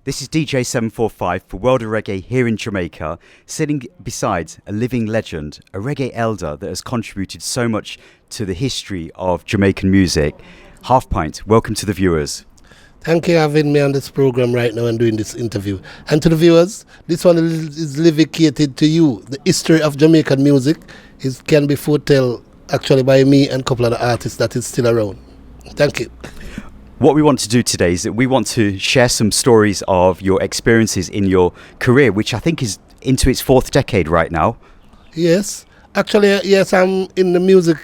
This is DJ 745 for World of Reggae here in Jamaica, sitting beside a living legend, a reggae elder that has contributed so much to the history of Jamaican music. Half Pint, welcome to the viewers. Thank you for having me on this program right now and doing this interview. And to the viewers, this one is dedicated to you. The history of Jamaican music can be foretold actually by me and a couple of the artists that is still around. Thank you. What we want to do today is that we want to share some stories of your experiences in your career, which I think is into its fourth decade right now. Yes. Actually, yes, I'm in the music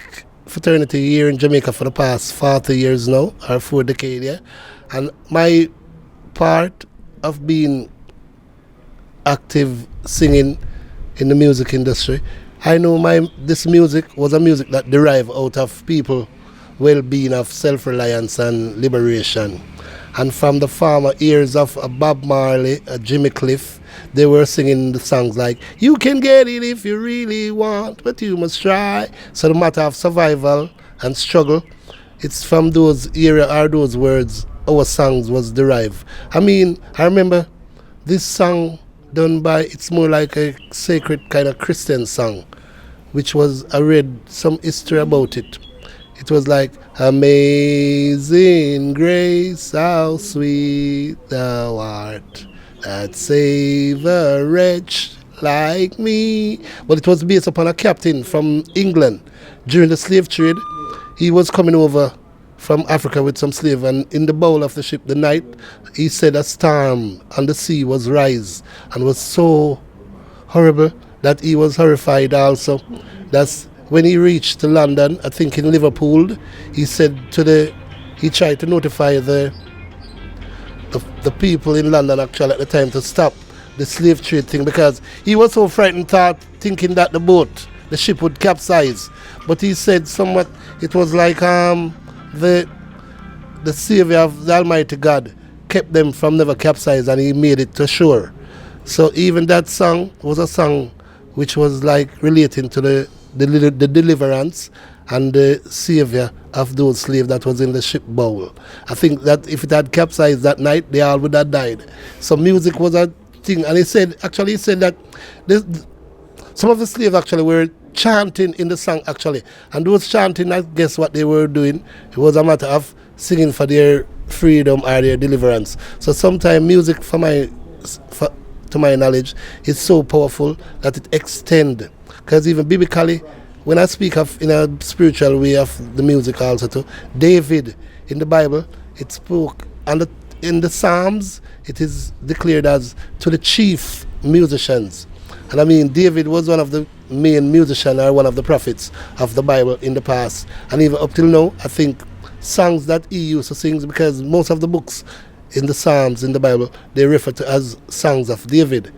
fraternity here in Jamaica for the past 40 years now, or 4 decades, yeah. And my part of being active singing in the music industry, I know this music was a music that derived out of people well-being, of self-reliance and liberation. And from the former ears of Bob Marley, Jimmy Cliff, they were singing the songs like, you can get it if you really want, but you must try. So the matter of survival and struggle, it's from those era or those words our songs was derived. I mean, I remember this song done by, it's more like a sacred kind of Christian song, which was, I read some history about it. It was like, amazing grace, how sweet thou art, that save a wretch like me. But it was based upon a captain from England during the slave trade. He was coming over from Africa with some slave, and in the bow of the ship, the night, he said a storm on the sea was rise and was so horrible that he was horrified also. That's when he reached to London, I think in Liverpool, he said he tried to notify the people in London actually at the time to stop the slave trade thing, because he was so frightened, thinking that the ship would capsize. But he said somewhat, it was like the savior of the Almighty God kept them from never capsize, and he made it to shore. So even that song was a song which was like relating to the deliverance and the savior of those slaves that was in the ship bowl. I think that if it had capsized that night, they all would have died. So music was a thing, and he said that some of the slaves actually were chanting in the song actually, and those chanting, I guess what they were doing, it was a matter of singing for their freedom or their deliverance. So sometimes music, to my knowledge, is so powerful that it extends. Because even biblically, when I speak of in a spiritual way of the music also too, David in the Bible, it spoke, and in the Psalms, it is declared as to the chief musicians. And I mean, David was one of the main musicians or one of the prophets of the Bible in the past. And even up till now, I think songs that he used to sing, because most of the books in the Psalms in the Bible, they refer to as songs of David.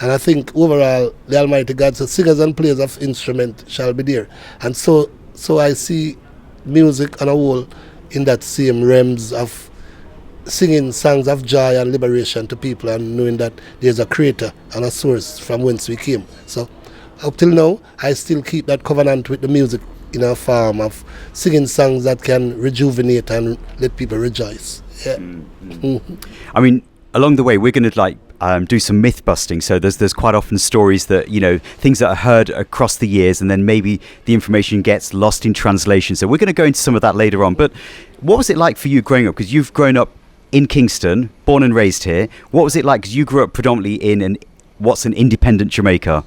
And I think overall, the Almighty God says, singers and players of instrument shall be there. And so I see music on a whole in that same realms of singing songs of joy and liberation to people, and knowing that there's a creator and a source from whence we came. So up till now, I still keep that covenant with the music in a form of singing songs that can rejuvenate and let people rejoice. Yeah. Mm-hmm. I mean, along the way, we're going to do some myth busting. So there's quite often stories that, things that are heard across the years, and then maybe the information gets lost in translation. So we're going to go into some of that later on. But what was it like for you growing up? Because you've grown up in Kingston, born and raised here. What was it like? Because you grew up predominantly in an independent Jamaica.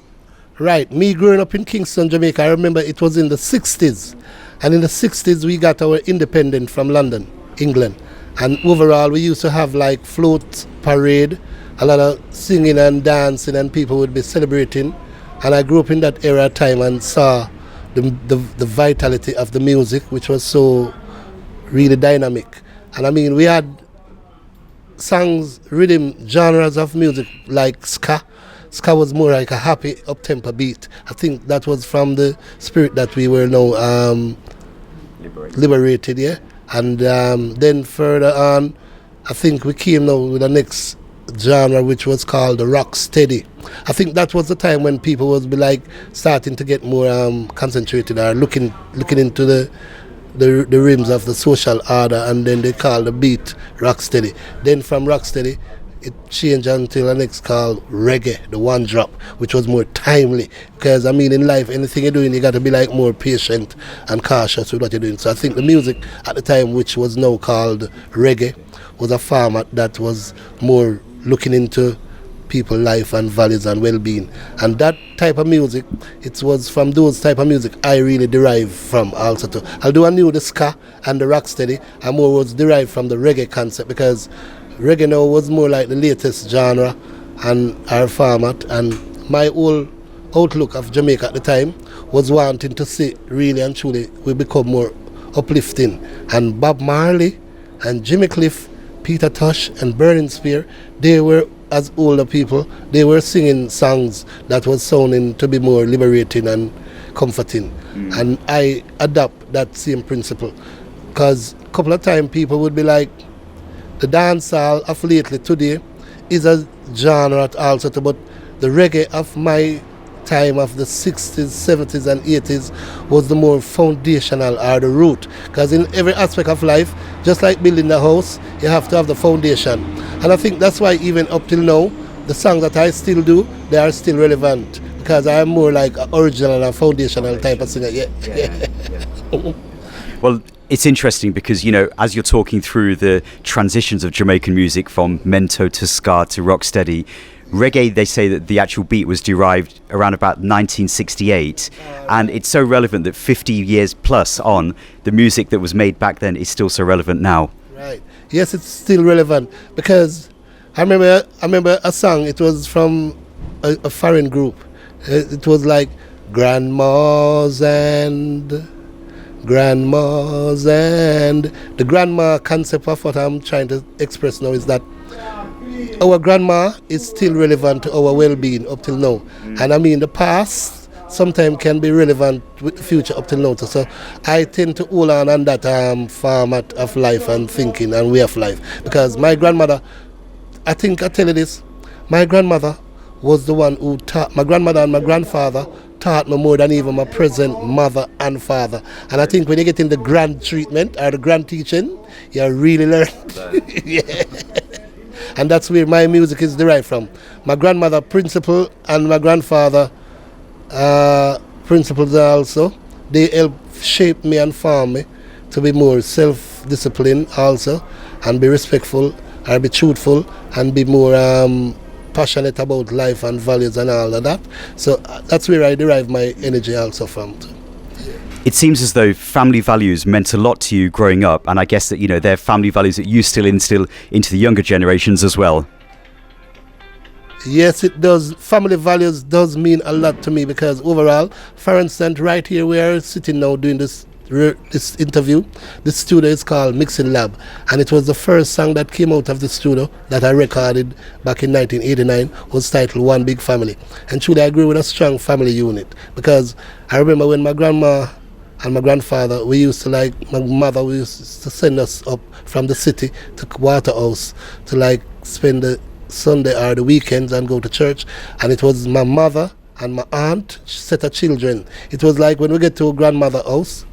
Right. Me growing up in Kingston, Jamaica, I remember it was in the 60s. And in the 60s, we got our independence from London, England. And overall, we used to have like float parade, a lot of singing and dancing, and people would be celebrating. And I grew up in that era time and saw the vitality of the music, which was so really dynamic. And I mean, we had songs, rhythm, genres of music like ska. Ska was more like a happy, up-tempo beat. I think that was from the spirit that we were now liberated, yeah. And then further on, I think we came now with the next genre, which was called the rock steady. I think that was the time when people was be like starting to get more concentrated or looking into the rims of the social order, and then they call the beat rocksteady. Then from rocksteady, it changed until the next called reggae, the one drop, which was more timely. Because I mean, in life, anything you're doing, you got to be like more patient and cautious with what you're doing. So I think the music at the time, which was now called reggae, was a format that was more looking into people's life and values and well-being. And that type of music, it was from those type of music I really derived from also too. Although I knew the ska and the rocksteady, I more was derived from the reggae concept, because reggae now was more like the latest genre and our format, and my whole outlook of Jamaica at the time was wanting to see really and truly we become more uplifting. And Bob Marley and Jimmy Cliff, Peter Tosh and Burning Spear, they were, as older people, they were singing songs that was sounding to be more liberating and comforting. And I adopt that same principle, because a couple of times people would be like, the dancehall of lately today is a genre also, but the reggae of my time of the 60s, 70s and 80s was the more foundational, or the root. Because in every aspect of life, just like building a house, you have to have the foundation. And I think that's why even up till now, the songs that I still do, they are still relevant. Because I am more like an original and foundational type of singer. Yeah. Well, it's interesting because, you know, as you're talking through the transitions of Jamaican music from mento to ska to rocksteady, reggae, they say that the actual beat was derived around about 1968, and it's so relevant that 50 years plus on, the music that was made back then is still so relevant now. Right. Yes, it's still relevant, because I remember a song, it was from a foreign group. It was like Grandmas and the grandma concept of what I'm trying to express now is that our grandma is still relevant to our well-being up till now. And I mean, the past sometimes can be relevant with the future up till now. So I tend to hold on that format of life and thinking and way of life. Because my grandmother, I think I tell you this, my grandmother was the one who taught, my grandmother and my grandfather taught me more than even my present mother and father. And I think when you get in the grand treatment or the grand teaching, you really learn. Yeah. And that's where my music is derived from. My grandmother principle and my grandfather principles also, they help shape me and form me to be more self-disciplined also, and be respectful, or be truthful, and be more passionate about life and values and all of that. So that's where I derive my energy also from. It seems as though family values meant a lot to you growing up, and I guess that, you know, they're family values that you still instill into the younger generations as well. Yes, it does. Family values does mean a lot to me, because overall, for instance, right here we are sitting now doing this interview. This studio is called Mixing Lab, and it was the first song that came out of the studio that I recorded back in 1989, was titled One Big Family. And truly I grew with a strong family unit, because I remember when my grandma and my grandfather, we used to my mother used to send us up from the city to Waterhouse to spend the Sunday or the weekends and go to church. And it was my mother and my aunt, set of children. It was like when we get to grandmother's house,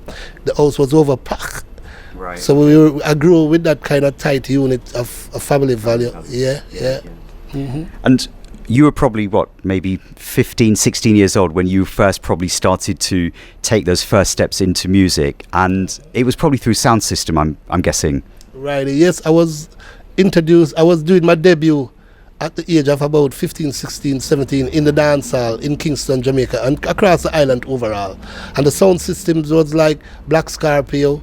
the house was overpacked. Right. So I grew with that kind of tight unit of family value. Yeah. Mm-hmm. And you were probably, maybe 15, 16 years old when you first probably started to take those first steps into music. And it was probably through sound system, I'm guessing. Right, yes, I was doing my debut at the age of about 15, 16, 17 in the dance hall in Kingston, Jamaica, and across the island overall. And the sound systems was like Black Scorpio,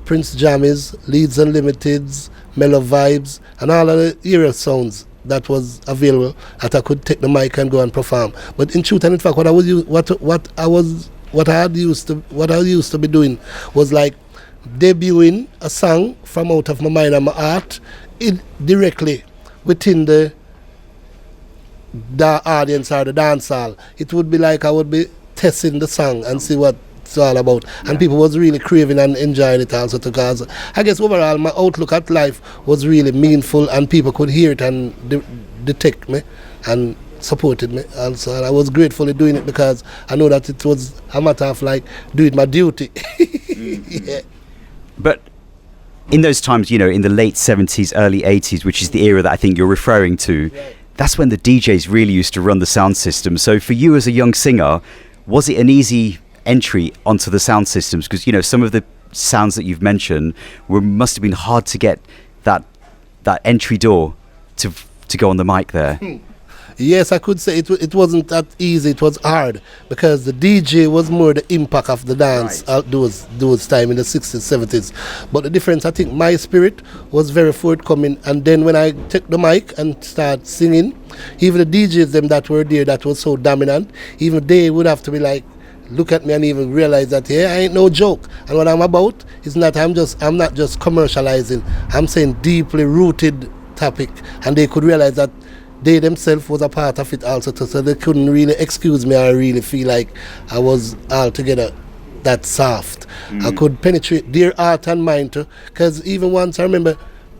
Prince Jammies, Leeds Unlimiteds, Mellow Vibes, and all of the era sounds that was available that I could take the mic and go and perform. But in truth and in fact, what I used to be doing was like debuting a song from out of my mind and my heart directly within the audience or the dance hall. It would be like I would be testing the song and see what it's all about. And people was really craving and enjoying it also, because I guess overall my outlook at life was really meaningful, and people could hear it and detect me and supported me also. And I was gratefully doing it, because I know that it was a matter of doing my duty. Yeah. But in those times, you know, in the late 70s, early 80s, which is the era that I think you're referring to, that's when the DJs really used to run the sound system. So for you as a young singer, was it an easy entry onto the sound systems? Because, you know, some of the sounds that you've mentioned must have been hard to get that entry door to go on the mic there. Yes, I could say it wasn't that easy. It was hard because the DJ was more the impact of the dance out those time in the 60s, 70s. But the difference, I think, my spirit was very forthcoming. And then when I took the mic and start singing, even the DJs them that were there that was so dominant, even they would have to be like, look at me and even realize that, yeah, I ain't no joke. And what I'm about is not, I'm not just commercializing. I'm saying deeply rooted topic. And they could realize that they themselves was a part of it also too, so they couldn't really excuse me or really feel like I was altogether that soft. I could penetrate their heart and mind too, because even once I remember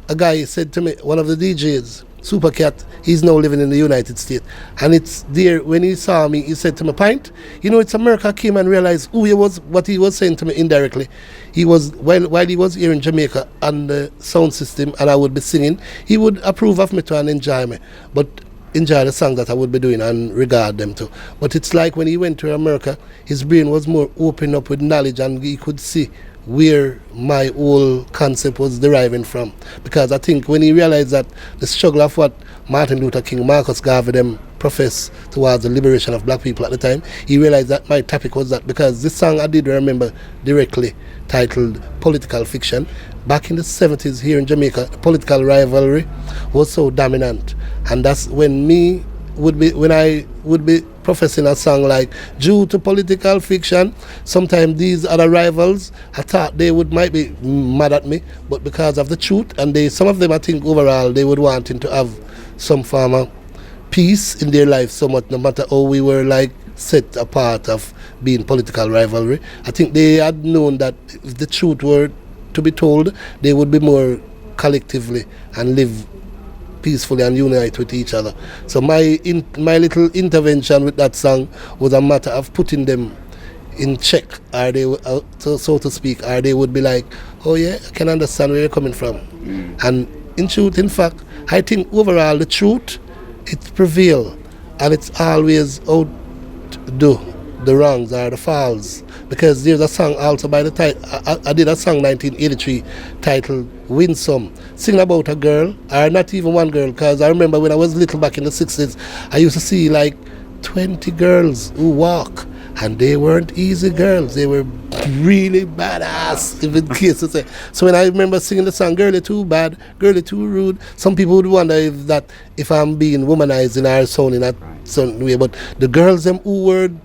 a guy said to me, one of the DJs, Supercat, he's now living in the United States, and it's there when he saw me, he said to me, Pint, you know, it's America came and realized who he was, what he was saying to me indirectly. He was, while he was here in Jamaica on the sound system and I would be singing, he would approve of me too and enjoy me, but enjoy the songs that I would be doing and regard them too. But it's like when he went to America, his brain was more open up with knowledge and he could see where my whole concept was deriving from. Because I think when he realized that the struggle of what Martin Luther King, Marcus Garvey them professed towards the liberation of black people at the time, he realized that my topic was that, because this song I did remember directly titled Political Fiction. Back in the 70s here in Jamaica, the political rivalry was so dominant, and that's when I would be professing a song like due to political fiction, sometimes these other rivals, I thought they might be mad at me, but because of the truth, and some of them I think overall they would want to have some form of peace in their life so much, no matter how we were like set apart of being political rivalry. I think they had known that if the truth were to be told, they would be more collectively and live peacefully and unite with each other. So my little intervention with that song was a matter of putting them in check, or they so to speak, or they would be like, oh yeah, I can understand where you're coming from. And in truth, in fact, I think overall the truth, it prevails, and it's always outdo the wrongs or the falls. Because there's a song also by the title, I did a song 1983 titled Winsome, singing about a girl, or not even one girl, because I remember when I was little back in the 60s, I used to see like 20 girls who walk, and they weren't easy girls, they were really badass, if in case to say. So when I remember singing the song, girl, you're too bad, girl, you're too rude, some people would wonder if I'm being womanizing or sounding that certain way, but the girls them who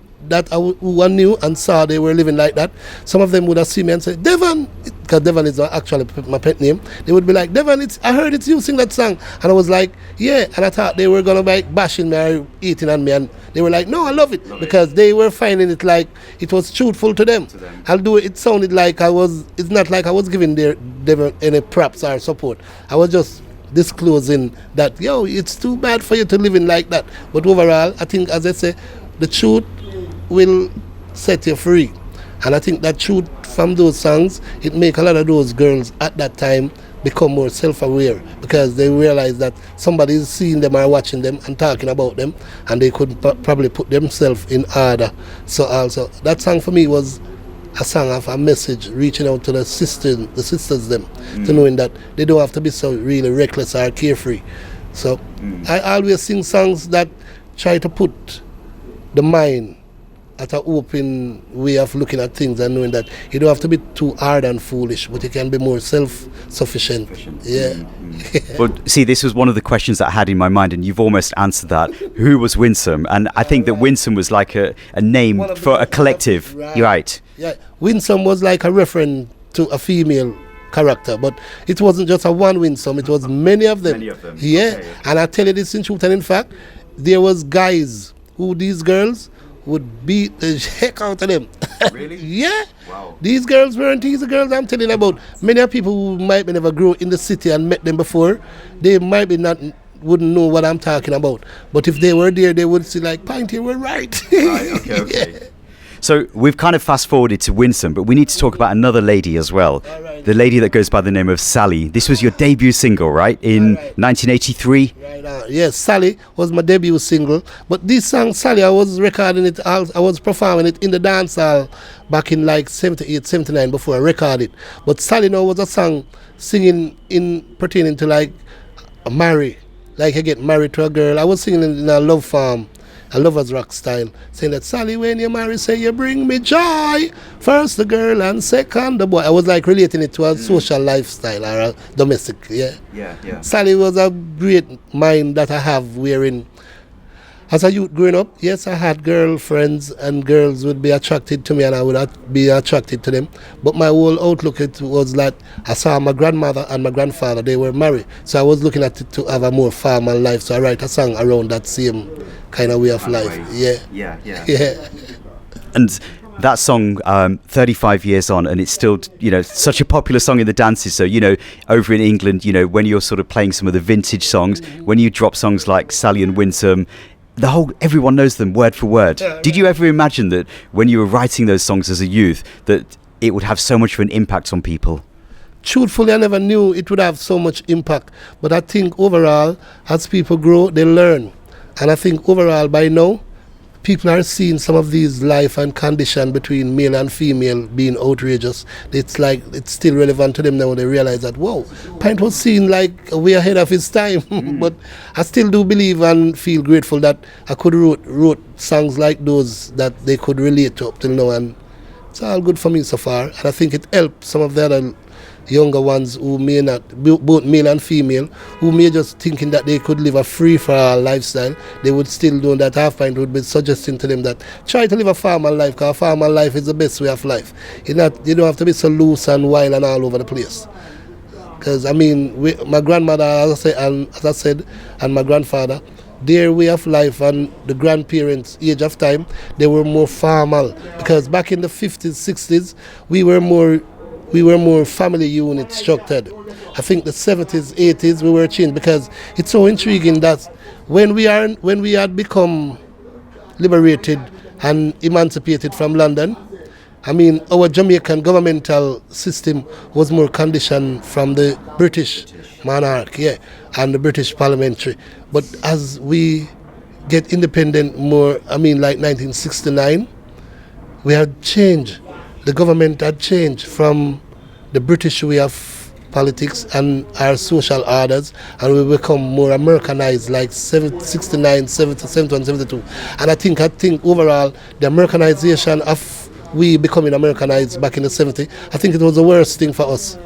I knew and saw they were living like that, some of them would have seen me and say, Devon, because Devon is actually my pet name, they would be like, Devon, I heard it's you sing that song. And I was like, yeah, and I thought they were going to be like bashing me or eating on me, and they were like, no, I love it, because they were finding it like it was truthful to them. I'll do it, it sounded like it's not like I was giving Devon any props or support. I was just disclosing that, yo, it's too bad for you to live in like that. But overall, I think, as I say, the truth will set you free, and I think that truth from those songs, it make a lot of those girls at that time become more self-aware, because they realize that somebody is seeing them or watching them and talking about them, and they could probably put themselves in order. So also that song for me was a song of a message reaching out to the sisters them, to knowing that they don't have to be so really reckless or carefree. So I always sing songs that try to put the mind at an open way of looking at things, and knowing that you don't have to be too hard and foolish, but you can be more self-sufficient. Yeah. Well, see, this was one of the questions that I had in my mind, and you've almost answered that. Who was Winsome? And I think that Winsome was like a name for a collective. Right. You're right. Yeah, Winsome was like a reference to a female character, but it wasn't just a one Winsome, it was many of them. Yeah, okay. And I tell you this in truth, and in fact, there was guys who these girls would beat the heck out of them. Really? Yeah. Wow. These girls weren't easy girls I'm telling you about. Many people who might be never grow in the city and met them before, they might be wouldn't know what I'm talking about. But if they were there, they would see like, Pint, you were right. Right, okay. Yeah. So we've kind of fast forwarded to Winsome, but we need to talk about another lady as well. Right. The lady that goes by the name of Sally. This was your debut single, right? In 1983? Yes, Sally was my debut single. But this song, Sally, I was recording it, I was performing it in the dance hall back in like 78, 79 before I recorded it. But Sally now was a song singing pertaining to like marry. Like I get married to a girl. I was singing in a love farm, a lover's rock style, saying that Sally, when you marry, say you bring me joy. First the girl and second the boy. I was like relating it to a social lifestyle or a domestic, Yeah. Sally was a great mind that I have wherein, as a youth growing up, yes, I had girlfriends and girls would be attracted to me and I would be attracted to them. But my whole outlook it was that I saw my grandmother and my grandfather, they were married. So I was looking at it to have a more formal life. So I write a song around that same kind of way of life. Yeah. And that song, 35 years on, and it's still, such a popular song in the dances. So, over in England, when you're sort of playing some of the vintage songs, when you drop songs like Sally and Winsome, everyone knows them word for word. Did you ever imagine that when you were writing those songs as a youth, that it would have so much of an impact on people? Truthfully, I never knew it would have so much impact. But I think overall, as people grow, they learn. And I think overall, by now, people are seeing some of these life and condition between male and female being outrageous. It's like it's still relevant to them now. They realize that, whoa, Pint was seen like way ahead of his time. But I still do believe and feel grateful that I could wrote songs like those that they could relate to up till now. And it's all good for me so far. And I think it helped some of the other younger ones who may not, both male and female, who may just thinking that they could live a free-for-all lifestyle. They would still know that Half Pint would be suggesting to them that try to live a farmer life, because farmer life is the best way of life. You don't have to be so loose and wild and all over the place. Because, my grandmother, as I said, and my grandfather, their way of life and the grandparents' age of time, they were more formal. Because back in the 50s, 60s, we were more family unit structured. I think the 70s, 80s we were changed, because it's so intriguing that when we had become liberated and emancipated from London, our Jamaican governmental system was more conditioned from the British monarch, and the British parliamentary. But as we get independent more, like 1969, we had changed. The government had changed from the British way of politics and our social orders, and we become more Americanized, like 69, 70, 71, 72. And I think overall, the Americanization of we becoming Americanized back in the 70s, I think it was the worst thing for us.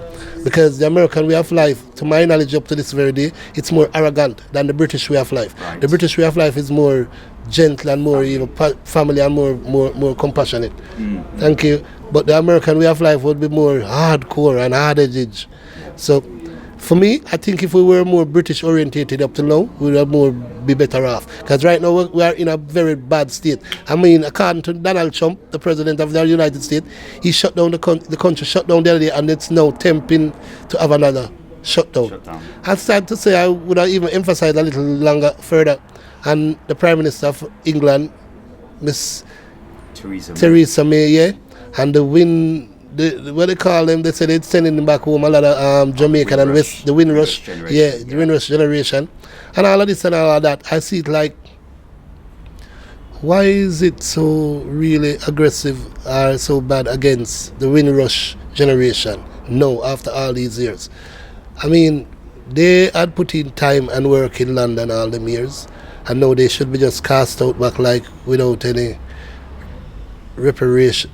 Because the American way of life, to my knowledge up to this very day, it's more arrogant than the British way of life. Right. The British way of life is more gentle and more family and more compassionate. Thank you. But the American way of life would be more hardcore and hard-edged. So for me, I think if we were more British orientated up to now, we would be better off. Because right now we are in a very bad state. According to Donald Trump, the president of the United States, he shut down the country, shut down the other day, and it's now tempting to have another shutdown. I started to say I would have even emphasized a little longer further. And the Prime Minister of England, Miss Theresa May, and what they call them, they say they're sending them back home, a lot of Jamaican and West, the Windrush, the Windrush generation, and all of this and all of that. I see it like, why is it so really aggressive or so bad against the Windrush generation? No, after all these years. They had put in time and work in London all them years, and now they should be just cast out back like without any reparation,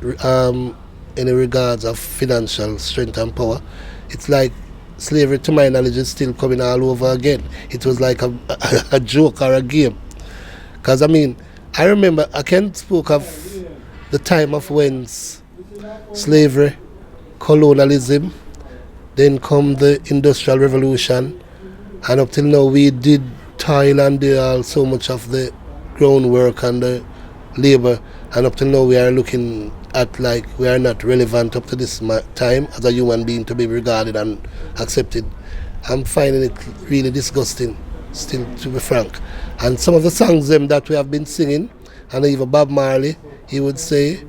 any regards of financial strength and power. It's like slavery, to my knowledge, is still coming all over again. It was like a joke or a game. Because I remember, I can spoke of the time of when slavery, colonialism, then come the Industrial Revolution, and up till now we did toil and do so much of the groundwork and the labor, and up till now we are looking at like we are not relevant up to this time as a human being to be regarded and accepted. I'm finding it really disgusting, still, to be frank. And some of the songs that we have been singing, and even Bob Marley, he would say,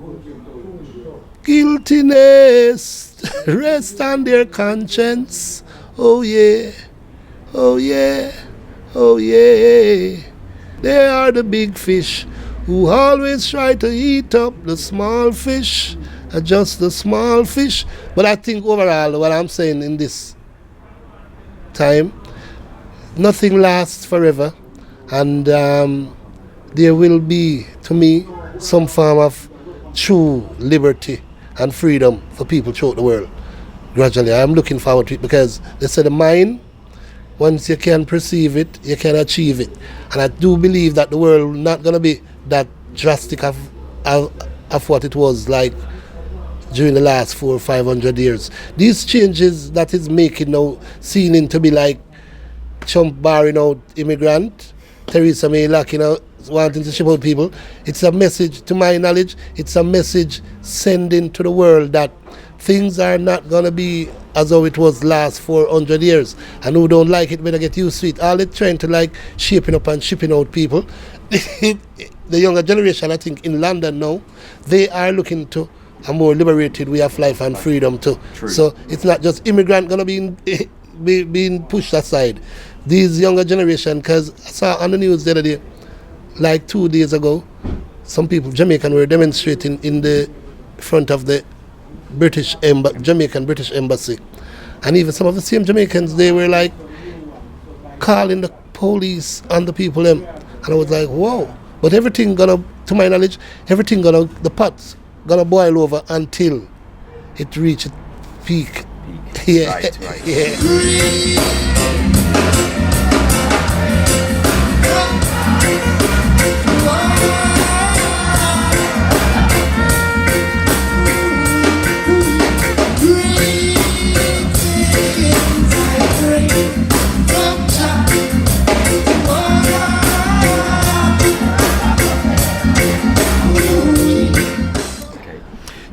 guiltiness rest on their conscience. Oh yeah, oh yeah, oh yeah. They are the big fish who always try to eat up the small fish, just the small fish. But I think overall, what I'm saying in this time, nothing lasts forever, and there will be, to me, some form of true liberty and freedom for people throughout the world. Gradually, I'm looking forward to it, because they say the mind, once you can perceive it, you can achieve it. And I do believe that the world is not going to be that drastic of what it was like during the last 400 or 500 years. These changes that is making now seeming to be like Trump barring out immigrant, Theresa May locking out, wanting to ship out people. It's a message, to my knowledge, it's a message sending to the world that things are not going to be as though it was last 400 years. And who don't like it better get used to it. All they're trying to like shaping up and shipping out people. The younger generation, I think, in London now, they are looking to a more liberated way of life and freedom too. True. So it's not just immigrant going to be being pushed aside. These younger generation, because I saw on the news the other day, like 2 days ago, some people, Jamaican, were demonstrating in the front of the Jamaican British Embassy. And even some of the same Jamaicans, they were like calling the police on the people them. And I was like, whoa. But everything gonna, to my knowledge, the pot's gonna boil over until it reaches peak. Yeah. Right. Yeah.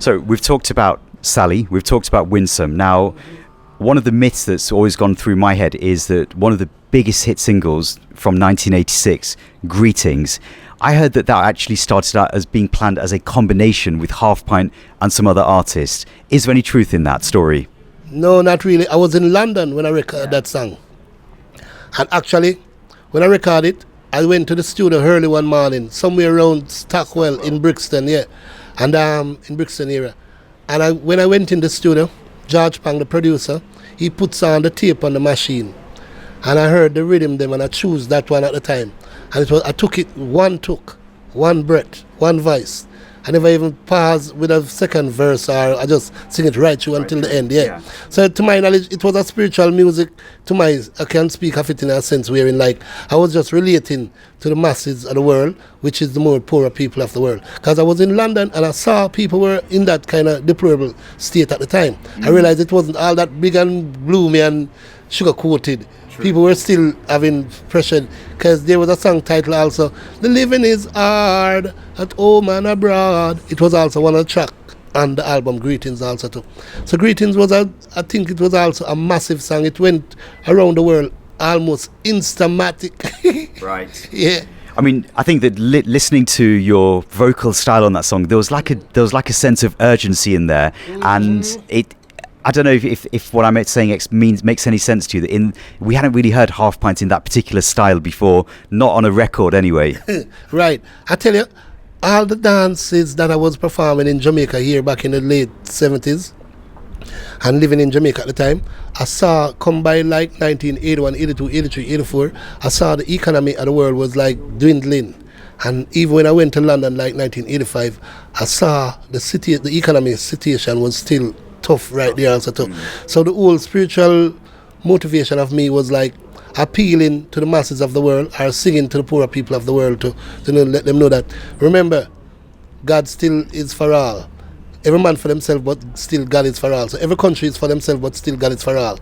So we've talked about Sally, we've talked about Winsome. Now, one of the myths that's always gone through my head is that one of the biggest hit singles from 1986, Greetings, I heard that actually started out as being planned as a combination with Half Pint and some other artists. Is there any truth in that story? No, not really. I was in London when I recorded that song. And actually, when I recorded it, I went to the studio early one morning, somewhere around Stockwell in Brixton, yeah. And in Brixton area. And when I went in the studio, George Pang, the producer, he puts on the tape on the machine. And I heard the rhythm them, and I chose that one at the time. And I took it one breath, one voice. I never even pause with a second verse, or I just sing it right through until the end, yeah. So to my knowledge, it was a spiritual music. I can speak of it in a sense wherein like I was just relating to the masses of the world, which is the more poorer people of the world. Because I was in London and I saw people were in that kind of deplorable state at the time. I realized it wasn't all that big and bloomy and sugar-coated. People were still having pressure, because there was a song title also, The Living is Hard at Home and Abroad. It was also one of the tracks on the album Greetings also too. So Greetings was I think it was also a massive song. It went around the world almost instamatic. Right. Yeah. I mean, I think that listening to your vocal style on that song, there was like a sense of urgency in there, and I don't know if what I'm saying makes any sense to you. We hadn't really heard Half Pint in that particular style before, not on a record anyway. Right. I tell you, all the dances that I was performing in Jamaica here back in the late 70s, and living in Jamaica at the time, I saw come by like 1981, 82, 83, 84, I saw the economy of the world was like dwindling. And even when I went to London like 1985, I saw the economic situation was still tough right there also too. So the whole spiritual motivation of me was like appealing to the masses of the world, or singing to the poorer people of the world to let them know that, remember, God still is for all. Every man for themselves, but still God is for all. So every country is for themselves, but still God is for all.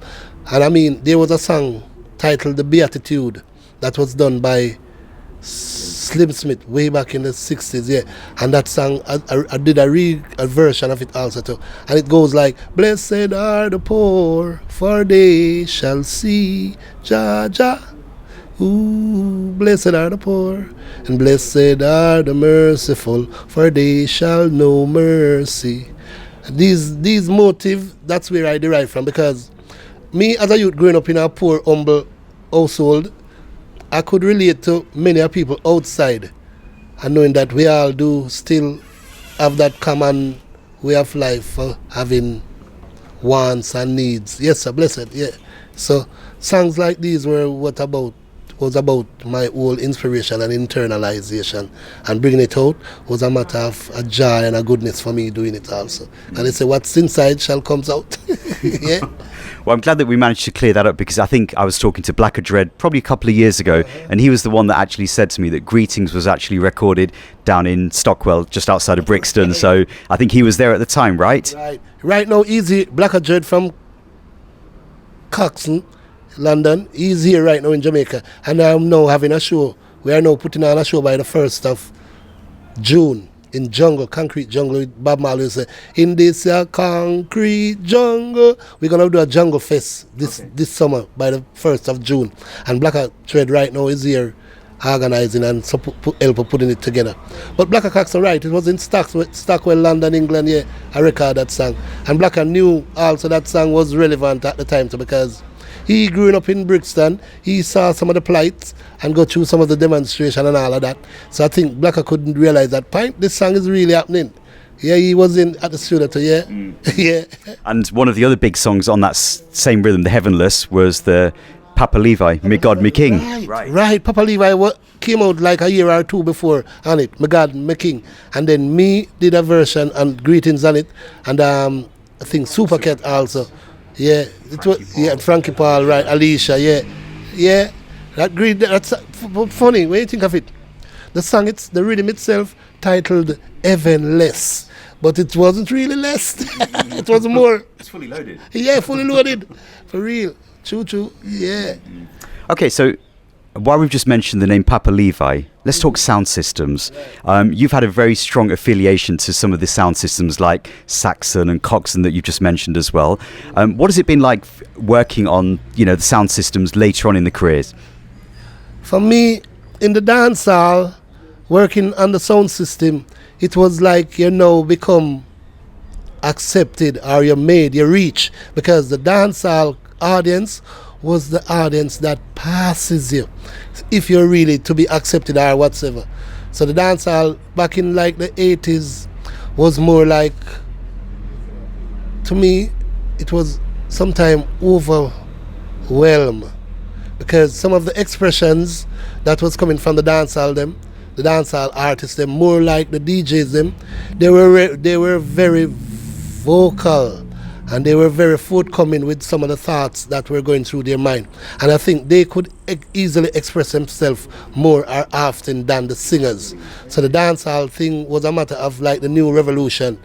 And I mean, there was a song titled The Beatitude that was done by Slim Smith way back in the 60s, yeah. And that song, I did a version of it also too. And it goes like, blessed are the poor, for they shall see Jah Jah. Ooh, blessed are the poor, and blessed are the merciful, for they shall know mercy. These motive, that's where I derive from, because me as a youth growing up in a poor, humble household, I could relate to many of people outside, and knowing that we all do still have that common way of life for having wants and needs. Yes, sir, blessed, yeah. So songs like these was about my whole inspiration and internalization, and bringing it out was a matter of a joy and a goodness for me doing it also. And they say what's inside shall comes out. Yeah. Well, I'm glad that we managed to clear that up, because I think I was talking to Blacker Dread probably a couple of years ago, and he was the one that actually said to me that Greetings was actually recorded down in Stockwell, just outside of Brixton. So I think he was there at the time, right? Right now, Easy Blacker Dread from Kingston, London. He's here right now in Jamaica, and I'm now having a show. We are now putting on a show by the 1st of June in Jungle, Concrete Jungle, with Bob Marley. Say, in this concrete jungle, we're gonna do a jungle fest this summer by the 1st of June. And Blacker Thread right now is here organizing and help putting it together. But Blacker Cox, right, it was in Stockwell, London, England, yeah, I record that song. And Blacker knew also that song was relevant at the time too, because he grew up in Brixton, he saw some of the plights and go through some of the demonstration and all of that. So I think Blacker couldn't realize that Pint, this song is really happening. Yeah, he was at the studio too, yeah. Yeah. And one of the other big songs on that same rhythm, The Heavenless, was the Papa Levi, Me God, Me King. Right. Papa Levi came out like a year or two before on it, Me God, Me King. And then me did a version and Greetings on it, and I think Supercat also. Yeah, Frankie Paul, right, Alicia, yeah. That's funny when you think of it. The song, the rhythm itself, titled Heavenless, but it wasn't really less. It was more. It's fully loaded. Yeah, fully loaded, for real. Choo, yeah. Okay, so while we've just mentioned the name Papa Levi, let's talk sound systems. You've had a very strong affiliation to some of the sound systems like Saxon and Coxsone that you've just mentioned as well. What has it been like working on, the sound systems later on in the careers? For me, in the dance hall, working on the sound system, it was like become accepted, or you reach, because the dance hall audience was the audience that passes you if you're really to be accepted or whatsoever. So the dance hall back in like the 80s was more like, to me, it was sometimes overwhelmed, because some of the expressions that was coming from the dance hall artists, them more like the DJs, them they were very vocal, and they were very forthcoming with some of the thoughts that were going through their mind. And I think they could easily express themselves more or often than the singers. So the dancehall thing was a matter of like the new revolution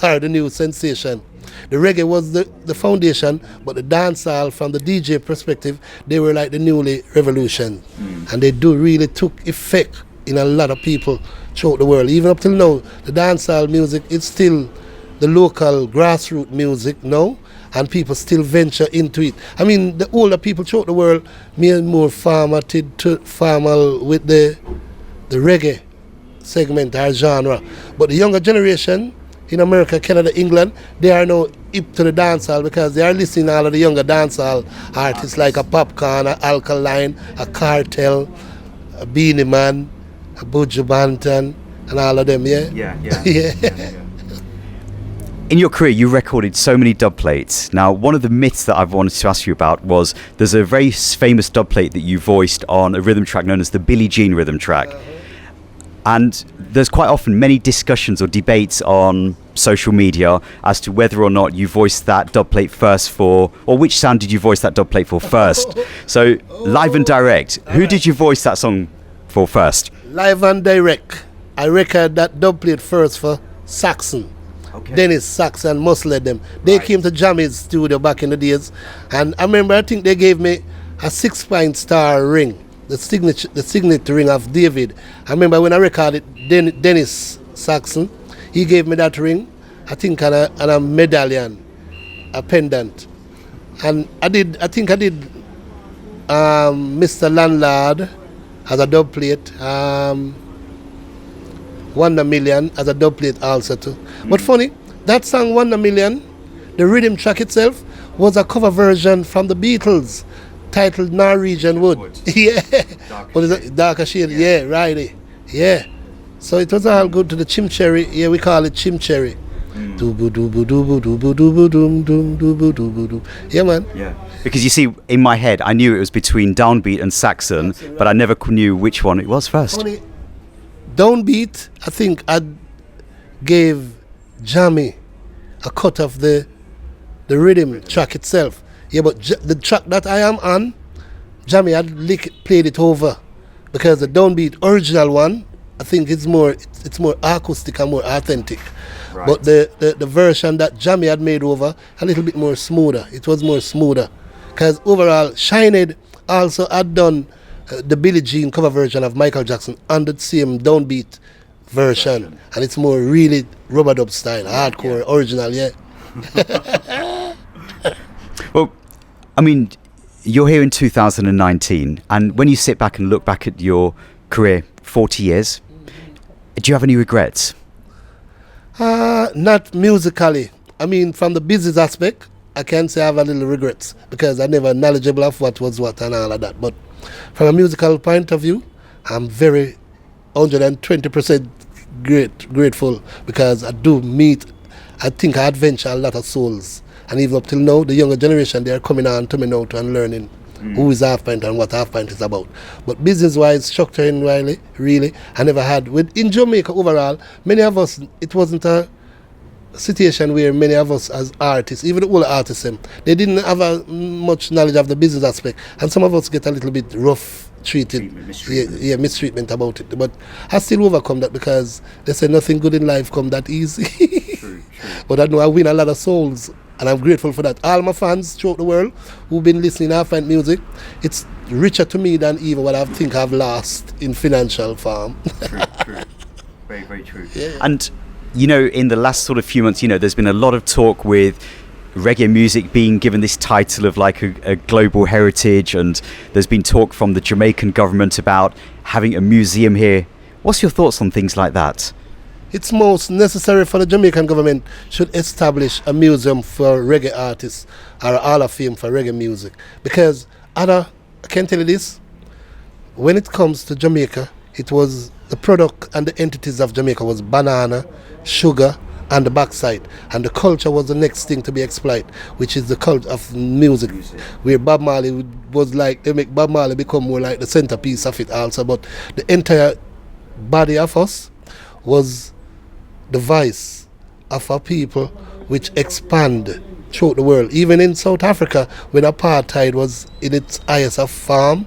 or the new sensation. The reggae was the foundation, but the dancehall from the DJ perspective, they were like the newly revolution. And they really took effect in a lot of people throughout the world. Even up till now, the dancehall music is still the local grassroots music now, and people still venture into it. I mean, the older people throughout the world more formatted formal with the reggae segment or genre. But the younger generation in America, Canada, England, they are now hip to the dancehall, because they are listening to all of the younger dancehall artists like a Popcorn, a Alkaline, a Cartel, a Beanie Man, a Buju Banton, and all of them, yeah? Yeah. In your career, you recorded so many dubplates. Now, one of the myths that I've wanted to ask you about was there's a very famous dubplate that you voiced on a rhythm track known as the Billie Jean rhythm track. And there's quite often many discussions or debates on social media as to whether or not you voiced that dubplate first for, or which sound did you voice that dubplate for first. So, live and direct, who did you voice that song for first? Live and direct. I recorded that dubplate first for Saxon. Okay. Dennis Saxon must let them. They came to Jammy's studio back in the days, and I remember, I think they gave me a 6-point star ring, the signature ring of David. I remember when I recorded Dennis Saxon, he gave me that ring, I think, and a medallion, a pendant. And I did Mr. Landlord as a dub plate. Wonder Million as a dub plate also too. But funny, that song Wonder Million, the rhythm track itself was a cover version from the Beatles titled Norwegian Wood. Yeah. What is it? Darker Shade. Yeah, right. Yeah. So it was all good to the Chimcherry. Yeah, we call it Chimcherry. Doobu doobu doobu doobu doobu doom doom doobu doobu doo. Yeah, man. Yeah. Because you see, in my head, I knew it was between Downbeat and Saxon, but I never knew which one it was first. Funny, Downbeat, I think I gave Jammy a cut of the rhythm track itself. Yeah, but the track that I am on, Jammy had played it over, because the Downbeat original one, I think it's more acoustic and more authentic. Right. But the version that Jammy had made over, a little bit more smoother. It was more smoother. Because overall, Shined also had done the Billie Jean cover version of Michael Jackson on the same Downbeat version. And it's more really rubber dub style, hardcore, original, yeah. Well, I mean, you're here in 2019, and when you sit back and look back at your career, 40 years, do you have any regrets? Not musically. I mean, from the business aspect, I can say I have a little regrets, because I never knowledgeable of what was what and all of that. But from a musical point of view, I'm very 120% grateful, because I think I adventure a lot of souls. And even up till now, the younger generation, they are coming on to me now and learning who is Half Pint and what Half Pint is about. But business-wise, structuring really, I never had. In Jamaica overall, many of us, it wasn't a situation where many of us as artists, even the older artists, they didn't have much knowledge of the business aspect. And some of us get a little bit rough treated, mistreatment about it. But I still overcome that, because they say nothing good in life come that easy. True. But I know I win a lot of souls, and I'm grateful for that. All my fans throughout the world who've been listening to Half Pint music, it's richer to me than even what I think I've lost in financial form. True. Very, very true. Yeah. And, you know, in the last sort of few months, you know, there's been a lot of talk with reggae music being given this title of like a global heritage, and there's been talk from the Jamaican government about having a museum here. What's your thoughts on things like that? It's most necessary for the Jamaican government should establish a museum for reggae artists, or a hall of fame for reggae music. Because I can tell you this, when it comes to Jamaica, it was the product and the entities of Jamaica was banana, sugar, and the backside. And the culture was the next thing to be exploited, which is the culture of music. Where Bob Marley was like, they make Bob Marley become more like the centerpiece of it also. But the entire body of us was the voice of our people, which expand throughout the world. Even in South Africa, when apartheid was in its highest of form,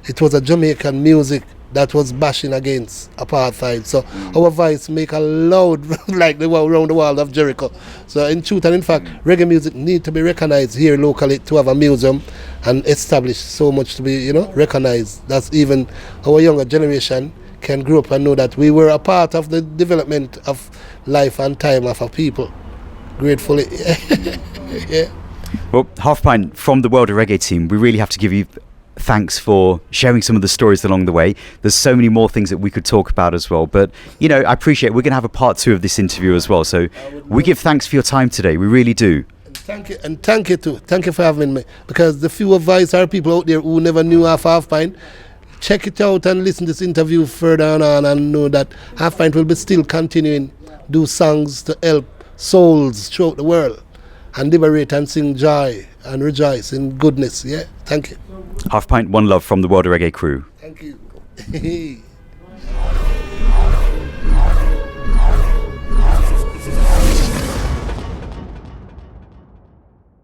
it was a Jamaican music that was bashing against apartheid. So our voice make a loud like the around the wall of Jericho. So in truth and in fact, reggae music need to be recognized here locally, to have a museum and establish so much to be, recognized. That's even our younger generation can grow up and know that we were a part of the development of life and time of our people. Gratefully. Yeah. Well, Half Pint, from the World of Reggae team, we really have to give you thanks for sharing some of the stories along the way. There's so many more things that we could talk about as well, but I appreciate we're going to have a part 2 of this interview as well, so we give thanks for your time today. We really do. Thank you, and thank you too. Thank you for having me, because the few advice are people out there who never knew Half Pint. Check it out and listen to this interview further on and know that Half Pint will be still continuing do songs to help souls throughout the world and liberate and sing joy and rejoice in goodness. Yeah, thank you. Half Pint, one love from the World of Reggae crew. Thank you.